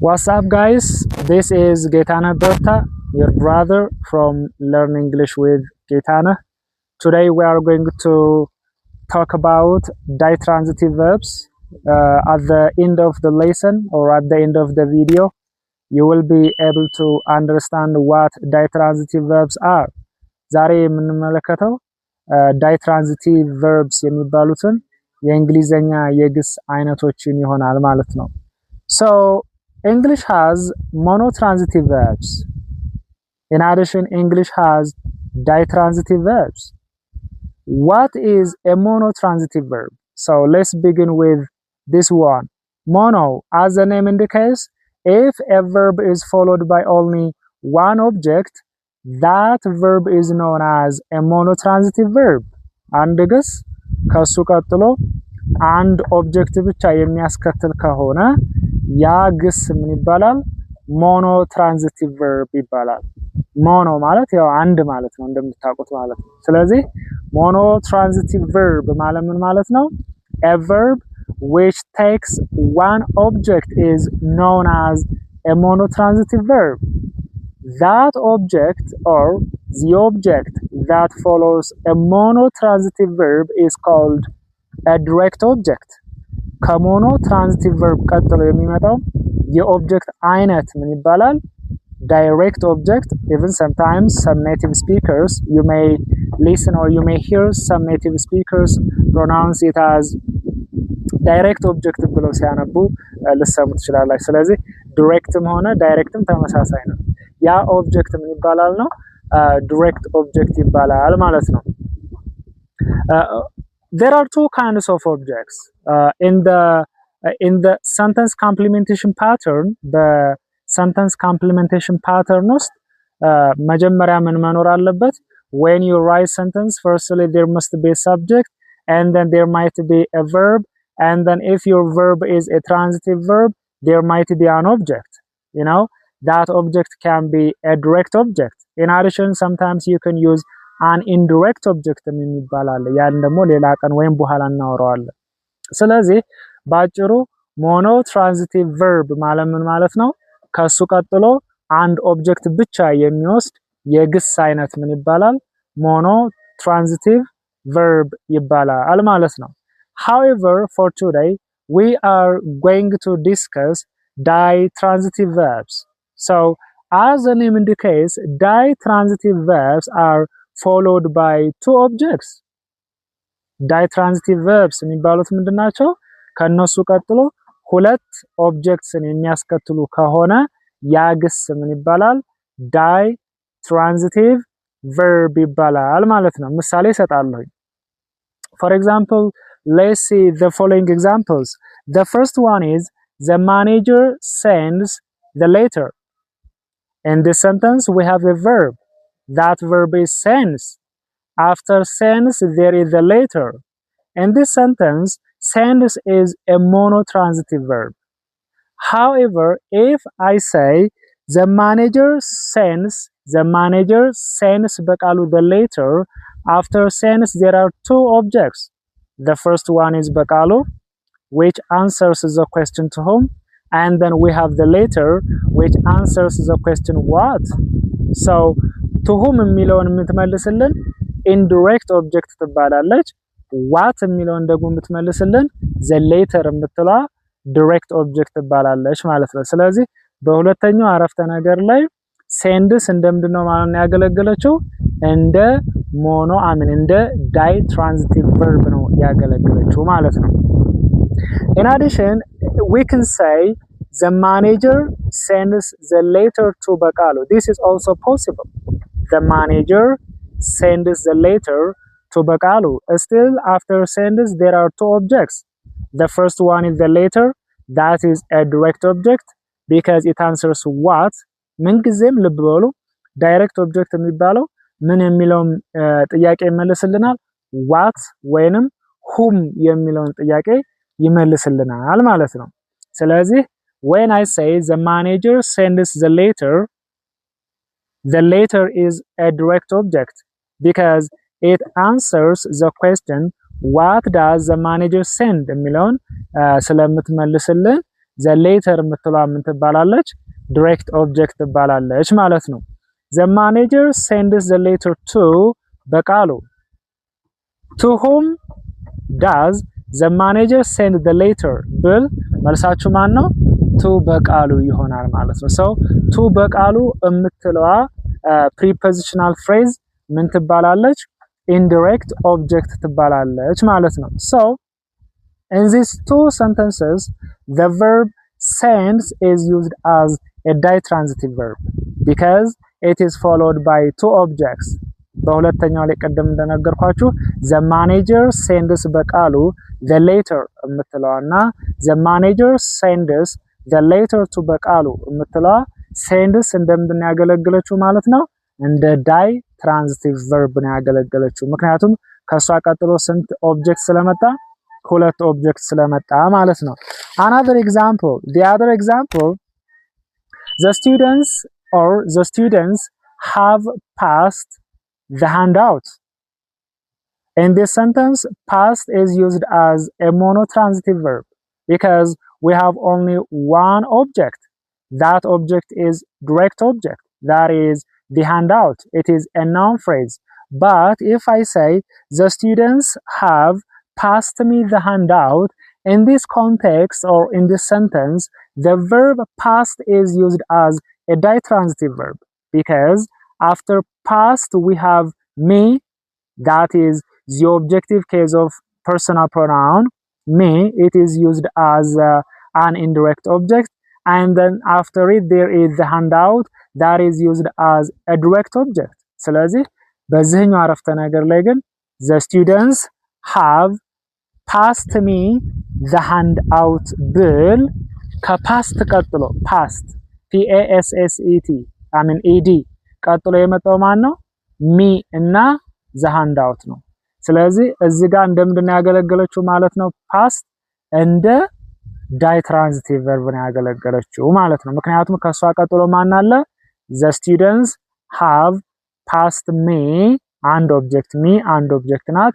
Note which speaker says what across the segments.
Speaker 1: What's up, guys? This is Gaetana Berta, your brother from Learn English with Gaetana. Today we are going to talk about ditransitive verbs. At the end of the lesson or at the end of the video, you will be able to understand what ditransitive verbs are. ዛሬ የምንመለከተው ditransitive verbs የሚባሉትን የእንግሊዘኛ የግስ አይነቶችን ይሆናል ማለት ነው። So English has monotransitive verbs. In addition, English has ditransitive verbs. What is a monotransitive verb? So let's begin with this one. Mono, as the name indicates, if a verb is followed by only one object, that verb is known as a monotransitive verb. አንድ ግስ ከሱ ቀጥሎ አንድ ኦብጀክት ብቻ የሚያስከትል ከሆነ ያ ግስ ምን ይባላል? ሞኖትራንዚቲቭ ቨርብ ይባላል። ሞኖ ማለት ያው አንድ ማለት ነው እንደምታውቁት ማለት ነው። ስለዚህ ሞኖትራንዚቲቭ ቨርብ ማለት ምን ማለት ነው? A verb which takes one object is known as a monotransitive verb. That object or the object that follows a monotransitive verb is called a direct object. ከሞኖ ትራንዚቲቭ ቨርብ ቀጥሎ የሚመጣው የኦብጀክት አይነት ምን ይባላል? Direct object. Even sometimes some native speakers, you may listen or you may hear some native speakers pronounce it as direct object ብለው ሲያነቡ ልሰሙ ትችላላችሁ። ስለዚህ ዲሬክትም ሆነ ዳይሬክትም ተመሳሳይ ነው። ያ ኦብጀክት ምን ይባላል ነው? direct object ይባላል ማለት ነው። There are two kinds of objects in the sentence complementation pattern. The sentence complementation pattern ውስጥ መጀመሪያ ምን መኖር አለበት? When you write sentence, firstly there must be a subject and then there might be a verb, and then if your verb is a transitive verb, there might be an object. You know, that object can be a direct object. In addition, sometimes you can use an indirect object የሚባል አለ። ያን ደግሞ ሌላ ቀን ወይም በኋላ እናወራዋለን። ስለዚህ ባጭሩ ሞኖ ትራንዚቲቭ ቨርብ ማለት ምን ማለት ነው? ከሱ ቀጥሎ አንድ ኦብጀክት ብቻ የሚወስድ የግስ አይነት ምን ይባላል? ሞኖ ትራንዚቲቭ ቨርብ ይባላል ማለት ነው። However, for today we are going to discuss ditransitive verbs. So as the name indicates, ditransitive verbs are followed by two objects. Ditransitive verbs የሚባሉት ምንድናቸው? ከነሱ ቀጥሎ ሁለት ኦብጀክትስን የሚያስከትሉ ከሆነ ያ ግስ ምን ይባላል? ditransitive verb ይባላል ማለት ነው። ምሳሌ እሰጣለሁ። For example, let's see the following examples. The first one is the manager sends the letter. In this sentence we have a verb. That verb is sends. After sends there is the letter. In this sentence, sends is a monotransitive verb. However, if I say the manager sends በቃሉ the letter, after sends there are two objects. The first one is በቃሉ which answers the question to whom, and then we have the letter which answers the question what. So to whom የሚለውን የምትመልስልን indirect object ትባላለች። what የሚለውን ደግሞ የምትመልስልን the letter የምትለዋ direct object ትባላለች ማለት ነው። ስለዚህ በሁለተኛው አረፍተ ነገር ላይ sends እንደምንድነው ማለት ነው ያገለገለችው? እንደ ሞኖ እንደ ditransitive verb ነው ያገለገለችው ማለት ነው። In addition, we can say the manager sends the letter to በቃሉ. This is also possible. The manager sends the letter to በቃሉ. Still, after sends there are two objects. The first one is the letter. That is a direct object because it answers what. ምንጊዜም ልብ በሉ ዳይሬክት ኦብጀክት የሚባለው ምን የሚለውን ጥያቄ ይመልስልናል? what ወይንም whom የሚለውን ጥያቄ ይመልስልናል ማለት ነው። ስለዚህ when I say the manager sends the letter is a direct object because it answers the question what does the manager send የሚለውን ስለምትመልስልን the later የምትለዋ ምን ትባላለች? direct object ትባላለች ማለት ነው። the manager sends the letter to በቃሉ to whom does the manager send the letter ብል መልሳችሁ ማን ነው? to በቃሉ ይሆናል ማለት ነው። so to በቃሉ የምትለዋ prepositional phrase ምን ትባላለች? indirect object ትባላለች ማለት ነው። so in these two sentences the verb sends is used as a ditransitive verb because it is followed by two objects በሁለተኛው ላይ ቀደም እንደነገርኳችሁ the manager sends በቃሉ the letter የምትለዋና the manager sends the letter to በቃሉ የምትለዋ sends እንደምንድን ያገለግለችው ማለት ነው? እንደ ditransitive verb ነው ያገለገለችው። ምክንያቱም ከሷ ቀጥሎ ስንት ኦብጀክት ስለመጣ? ሁለት ኦብጀክት ስለመጣ ማለት ነው። another example, the other example, the students have passed the handout. In this sentence, past is used as a monotransitive verb because we have only one object. That object is direct object, that is the handout. It is a noun phrase. But if I say the students have passed me the handout, in this context or in this sentence, the verb past is used as a ditransitive verb because after past we have me, that is the objective case of personal pronoun me. It is used as an indirect object, and then after it there is the handout that is used as a direct object. ስለዚህ በዚህኛው አረፍተ ነገር ላይ ግን the students have passed me the handout ብል ከፓስት ቀጥሎ past PASSET I mean ED ቀጥሎ የመጣው ማን ነው? me እና the handout ነው። ስለዚህ እዚህ ጋር እንደምንድን ያገለገለችው ማለት ነው? past እንደ ditransitive verb ነው ያገለገለችው ማለት ነው። ምክንያቱም ከሷ ቀጥሎ ማን አለ? the students have passed me አንድ ኦብጀክት me አንድ ኦብጀክት ናት።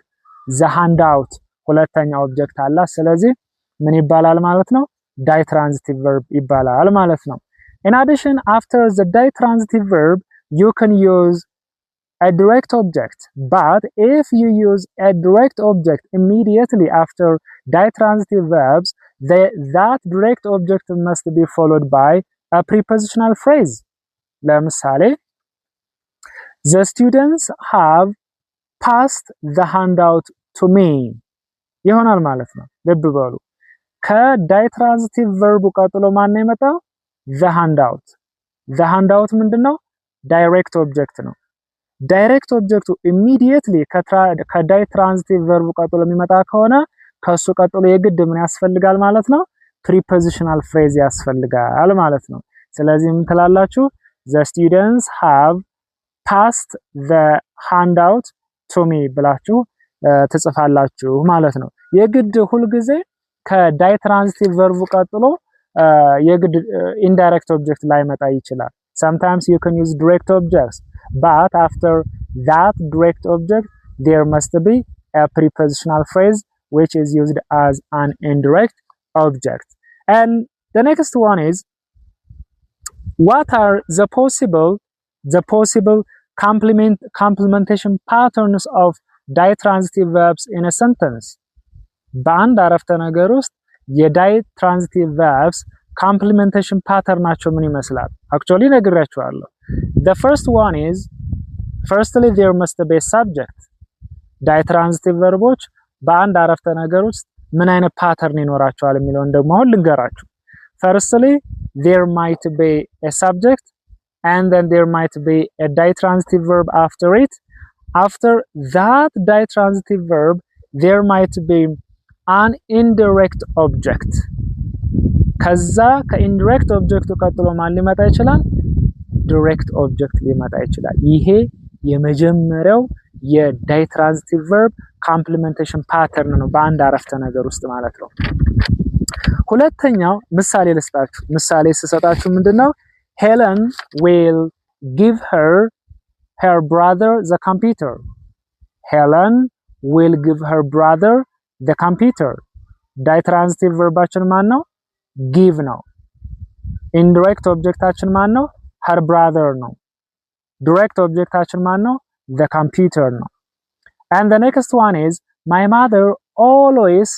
Speaker 1: the handout ሁለተኛ ኦብጀክት አለ። ስለዚህ ምን ይባላል ማለት ነው? ditransitive verb ይባላል ማለት ነው። in addition, after the ditransitive verb you can use a direct object, but if you use a direct object immediately after ditransitive verbs, that direct object must be followed by a prepositional phrase. ለምሳሌ the students have passed the handout to me ይሆናል ማለት ነው። ልብ በሉ ከዳይትራንዚቲቭ ቨርቡ ቀጥሎ ማን ነው የመጣው? the handout ምንድነው? ዳይሬክት ኦብጀክት ነው። ዳይሬክት ኦብጀክቱ ኢሚዲየትሊ ከዳይትራንዚቲቭ ቨርቡ ቀጥሎ የሚመጣ ከሆነ ከሱ ቀጥሎ የግድ ምን ያስፈልጋል ማለት ነው? ፕሪፖዚሽናል ፍሬዝ ያስፈልጋል ማለት ነው። ስለዚህ ምን ትላላችሁ? the students have passed the handout to me ብላችሁ ትጽፋላችሁ ማለት ነው። የግድ ሁሉ ጊዜ ከዳይትራንዚቲቭ ቨርቡ ቀጥሎ የግድ ኢንዳይሬክት ኦብጀክት ላይ መጣ ይችላል። sometimes you can use direct objects, but after that direct object there must be a prepositional phrase which is used as an indirect object. And the next one is, what are the possible complementation patterns of ditransitive verbs in a sentence? በአንድ አረፍተ ነገር ውስጥ የዳይትራንዚቲቭ verbs complementation patternናቸው ምን ይመስላል? actually ነግራችኋለሁ። the first one is, firstly there must be a subject. ditransitive verbs በአንድ አረፍተ ነገር ውስጥ ምን አይነት ፓተርን ይኖራቸዋል የሚለውን ደግሞ አሁን ልንገራችሁ። firstly there might be a subject and then there might be a ditransitive verb after it. After that ditransitive verb there might be an indirect object. ከዛ ከኢንዲሬክት ኦብጀክቱ ቀጥሎ ማን ሊመጣ ይችላል? ዳይሬክት ኦብጀክት ሊመጣ ይችላል። ይሄ የመጀመሪያው የዳይትራንዚቲቭ ቨርብ ኮምፕሊሜንቴሽን ፓተርን ነው በአንድ አረፍተ ነገር ውስጥ ማለት ነው። ሁለተኛው ምሳሌ ልስጣችሁ። ምሳሌ ስሰጣችሁ ምንድነው? Helen will give her brother the computer. Helen will give her brother the computer. ዳይትራንዚቲቭ ቨርባችን ማን ነው? give ነው። indirect ኦብጀክታችን ማን ነው? her brother ነው። direct ኦብጀክታችን ማን ነው? the computer ነው። and the next one is my mother always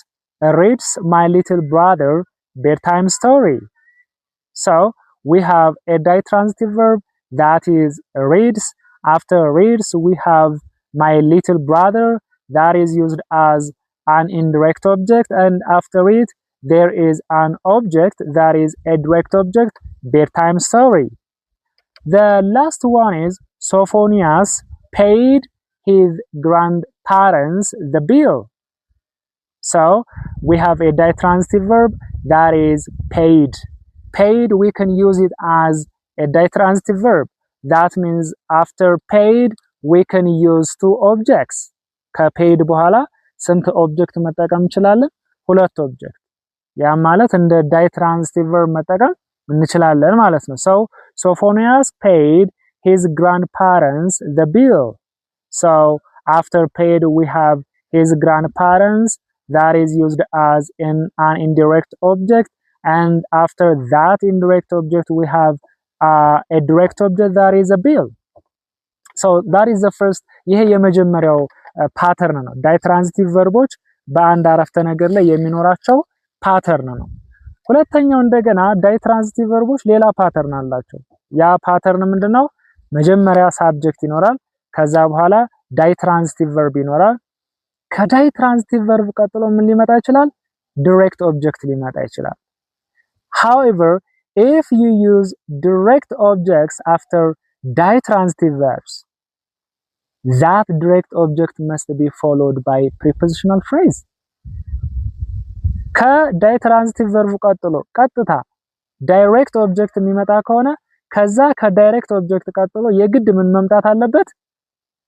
Speaker 1: reads my little brother bedtime story. So we have a ditransitive verb that is reads. After reads we have my little brother that is used as an indirect object, and after it there is an object that is a direct object, bedtime story. The last one is Sophonius paid his grandparents the bill. So we have a ditransitive verb that is paid. Paid, we can use it as a ditransitive verb. That means after paid we can use two objects. ከpaid በኋላ ስንት ኦብጀክት መጠቀም እንችላለን? ሁለት ኦብጀክት። ያ ማለት እንደ ditransitive verb መጠቀም እንችላለን ማለት ነው። So Sophonius paid his grandparents the bill. So after paid we have his grandparents that is used as an indirect object, and after that indirect object we have a direct object that is a bill. So that is the first. ይሄ የመጀመሪያው ፓተርን ነው። ዳይትራንዚቲቭ ቨርቦች በአንድ አረፍተ ነገር ላይ የሚኖራቸው ፓተርን ነው። ሁለተኛው እንደገና ዳይትራንዚቲቭ ቨርቦች ሌላ ፓተርን አላቸው። ያ ፓተርን ምንድነው? መጀመሪያ ሳብጀክት ይኖራል፣ ከዛ በኋላ ዳይትራንዚቲቭ ቨርብ ይኖራል። ከዳይትራንዚቲቭ ቨርብ ቀጥሎ ምን ሊመጣ ይችላል? ዳይሬክት ኦብጀክት ሊመጣ ይችላል። However, if you use direct objects after ditransitive verbs, that direct object must be followed by prepositional phrase. ከዳይትራንዚቲቭ ቨርብ ቀጥሎ ቀጥታ ዳይሬክት ኦብጀክት የሚመጣ ከሆነ ከዛ ከዳይሬክት ኦብጀክት ቀጥሎ የግድ ምን መምጣት አለበት?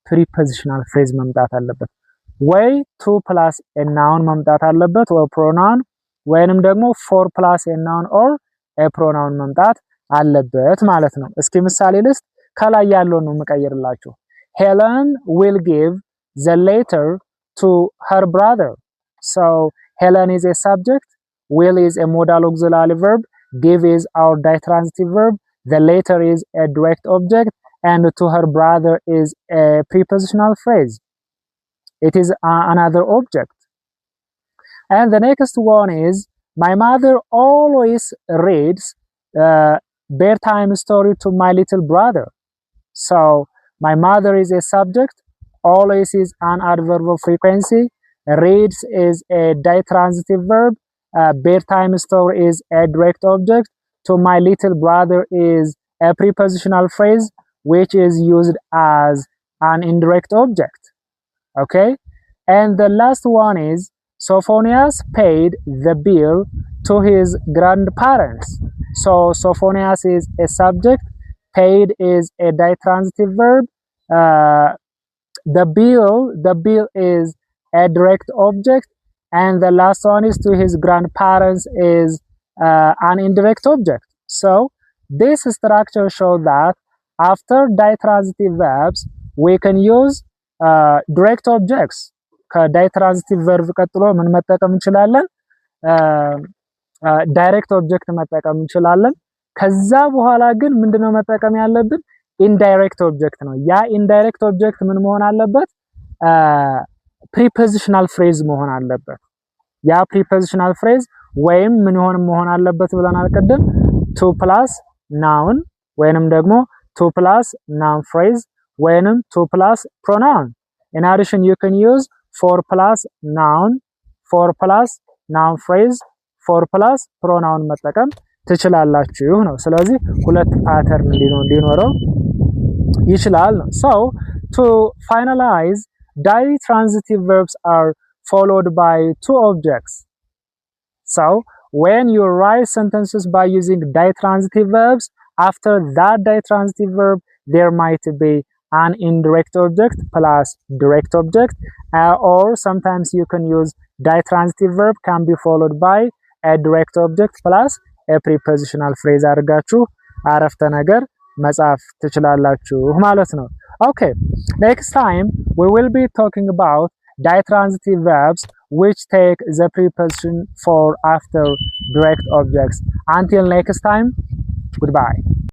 Speaker 1: prepositional phrase መምጣት አለበት። ወይ to plus a noun መምጣት አለበት or pronoun፣ ወይንም ደግሞ for plus a noun or a pronoun መምጣት አለበት ማለት ነው። እስኪ ምሳሌ ልስጥ። ከላይ ያለው ነው መቀየርላችሁ። Helen will give the letter to her brother. So Helen is a subject, will is a modal auxiliary verb, give is our ditransitive verb, the letter is a direct object, and to her brother is a prepositional phrase. It is another object. And the next one is my mother always reads bedtime story to my little brother. So my mother is a subject, always is an adverb of frequency, reads is a ditransitive verb, bedtime story is a direct object, to my little brother is a prepositional phrase which is used as an indirect object. Okay, and the last one is Sophonius paid the bill to his grandparents. So Sophonius is a subject, paid is a ditransitive verb, the bill is a direct object, and the last one is to his grandparents is an indirect object. So this structure shows that after ditransitive verbs we can use direct objects. ከዳይትራንዚቲቭ ቨርብ ቀጥሎ ምን መጠቀም እንችላለን? ዳይሬክት ኦብጀክት መጠቀም እንችላለን። ከዛ በኋላ ግን ምንድነው መጠቀም ያለብን? ኢንዳይሬክት ኦብጀክት ነው። ያ ኢንዳይሬክት ኦብጀክት ምን መሆን አለበት? ፕሪፖዚሽናል ፍሬዝ መሆን አለበት። ያ ፕሪፖዚሽናል ፍሬዝ ወይም ምን መሆን አለበት ብለናል ቅድም? ቱ ፕላስ ናውን ወይንም ደግሞ ቱ ፕላስ ናውን ፍሬዝ ወይንም ቱ ፕላስ ፕሮናውን። In addition, you can use 4 plus noun, 4 plus noun phrase, 4 plus pronoun መጠቀም ትችላላችሁ ነው። ስለዚህ ሁለት ፓተርን ሊኖረው ይችላል ነው። So to finalize, ditransitive verbs are followed by two objects. So when you write sentences by using ditransitive verbs, after that ditransitive verb there might be an indirect object plus direct object, or sometimes you can use ditransitive verb can be followed by a direct object plus a prepositional phrase አድርጋችሁ አረፍተ ነገር መጻፍ ትችላላችሁ ማለት ነው። Okay, next time we will be talking about ditransitive verbs which take the preposition for after direct objects. Until next time, goodbye.